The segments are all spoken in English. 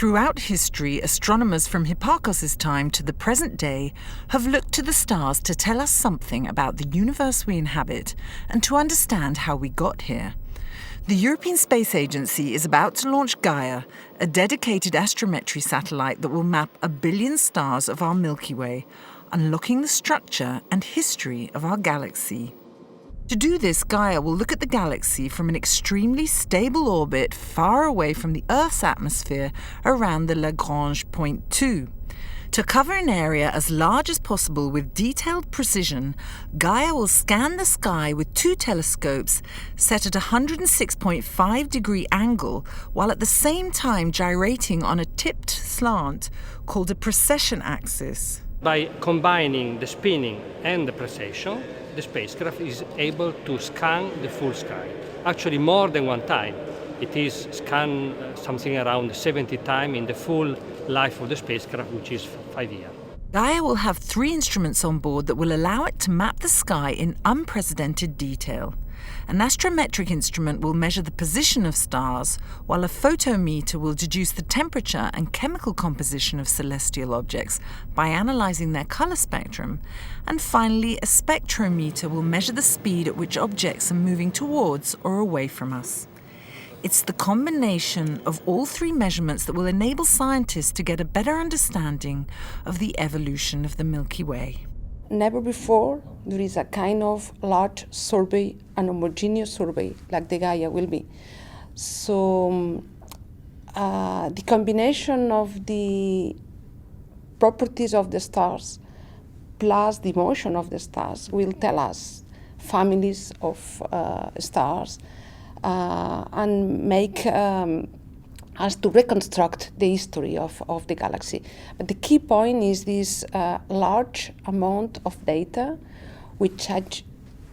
Throughout history, astronomers from Hipparchus's time to the present day have looked to the stars to tell us something about the universe we inhabit and to understand how we got here. The European Space Agency is about to launch Gaia, a dedicated astrometry satellite that will map 1 billion stars of our Milky Way, unlocking the structure and history of our galaxy. To do this, Gaia will look at the galaxy from an extremely stable orbit far away from the Earth's atmosphere around the Lagrange point 2. To cover an area as large as possible with detailed precision, Gaia will scan the sky with 2 telescopes set at a 106.5-degree angle, while at the same time gyrating on a tipped slant called a precession axis. By combining the spinning and the precession, the spacecraft is able to scan the full sky. Actually, more than one time. It is scanned something around 70 times in the full life of the spacecraft, which is 5 years. Gaia will have 3 instruments on board that will allow it to map the sky in unprecedented detail. An astrometric instrument will measure the position of stars, while a photometer will deduce the temperature and chemical composition of celestial objects by analysing their colour spectrum. And finally, a spectrometer will measure the speed at which objects are moving towards or away from us. It's the combination of all 3 measurements that will enable scientists to get a better understanding of the evolution of the Milky Way. Never before there is a kind of large survey, an homogeneous survey, like the Gaia will be. So the combination of the properties of the stars plus the motion of the stars will tell us families of stars and make us to reconstruct the history of the galaxy. But the key point is this large amount of data with such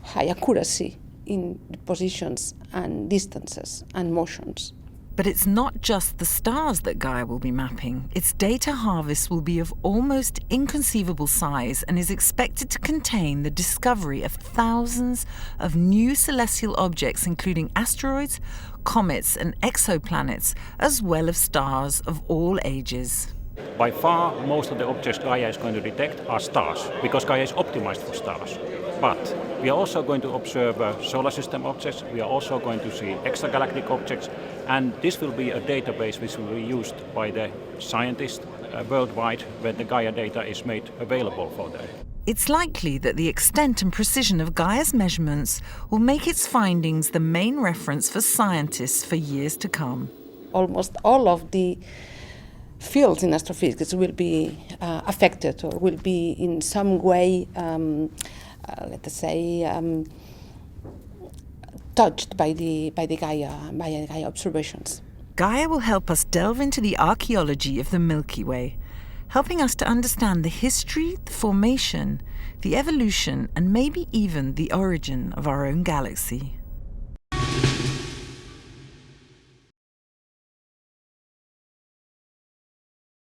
high accuracy in the positions and distances and motions. But it's not just the stars that Gaia will be mapping. Its data harvest will be of almost inconceivable size and is expected to contain the discovery of thousands of new celestial objects, including asteroids, comets and exoplanets, as well as stars of all ages. By far, most of the objects Gaia is going to detect are stars, because Gaia is optimized for stars. But we are also going to observe solar system objects, we are also going to see extragalactic objects, and this will be a database which will be used by the scientists worldwide when the Gaia data is made available for them. It's likely that the extent and precision of Gaia's measurements will make its findings the main reference for scientists for years to come. Almost all of the fields in astrophysics will be affected or will be in some way touched by the Gaia observations. Gaia will help us delve into the archaeology of the Milky Way, helping us to understand the history, the formation, the evolution, and maybe even the origin of our own galaxy.